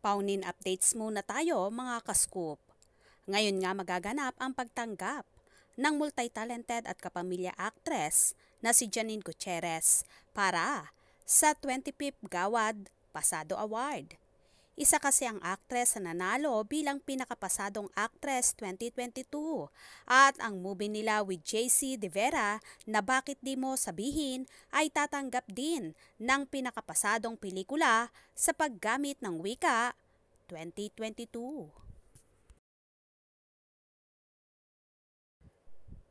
Paunin updates muna tayo mga ka-scoop. Ngayon nga magaganap ang pagtanggap ng multi-talented at kapamilya actress na si Janine Gutierrez para sa 25th Gawad Pasado Award. Isa kasi ang actress na nanalo bilang pinakapasadong actress 2022 at ang movie nila with JC De Vera na Bakit Di Mo Sabihin ay tatanggap din ng pinakapasadong pelikula sa paggamit ng wika 2022.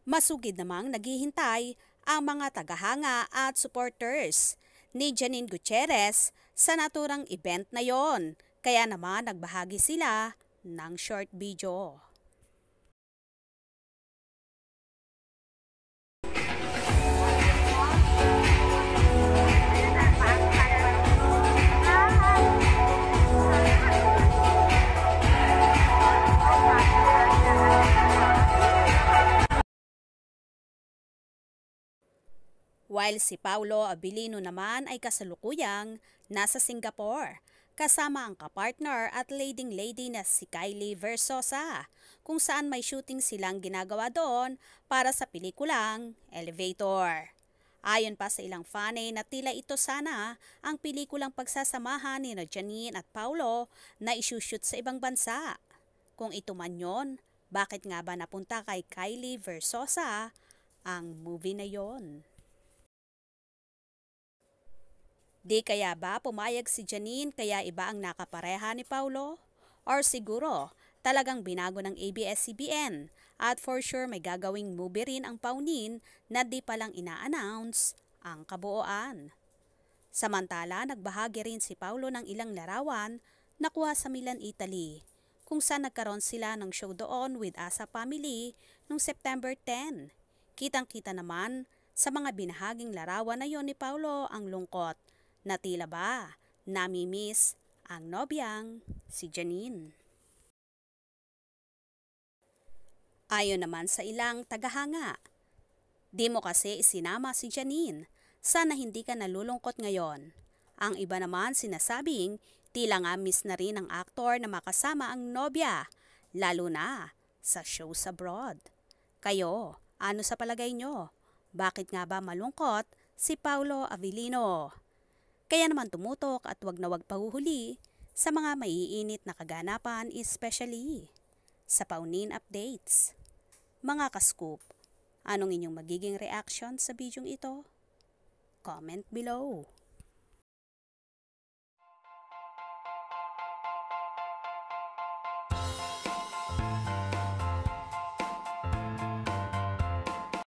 Masugid namang naghihintay ang mga tagahanga at supporters ni Janine Gutierrez sa naturang event na yon. Kaya naman nagbahagi sila ng short video. While si Paulo Abilino naman ay kasalukuyang nasa Singapore, kasama ang kapartner at leading lady na si Kylie Versosa, kung saan may shooting silang ginagawa doon para sa pelikulang Elevator. Ayon pa sa ilang fanay na tila ito sana ang pelikulang pagsasamahan ni Janine at Paulo na isushoot sa ibang bansa. Kung ito man yon, bakit nga ba napunta kay Kylie Versosa ang movie na yon? Di kaya ba pumayag si Janine kaya iba ang nakapareha ni Paulo? Or siguro talagang binago ng ABS-CBN at for sure may gagawing movie rin ang Paunin na di palang ina-announce ang kabuuan. Samantala, nagbahagi rin si Paulo ng ilang larawan na kuha sa Milan, Italy, kung saan nagkaroon sila ng show doon with Asa Family noong September 10. Kitang-kita naman sa mga binahaging larawan na yon ni Paulo ang lungkot na tila ba nami-miss ang nobyang si Janine. Ayon naman sa ilang tagahanga, di mo kasi isinama si Janine, sana hindi ka nalulungkot ngayon. Ang iba naman sinasabing tila nga miss na rin ng aktor na makasama ang nobya, lalo na sa shows abroad. Kayo, ano sa palagay nyo? Bakit nga ba malungkot si Paulo Abilino? Kaya naman tumutok at wag na wag pahuhuli sa mga maiinit na kaganapan, especially sa Paunin updates. Mga ka-scoop, anong inyong magiging reaction sa bidyong ito? Comment below.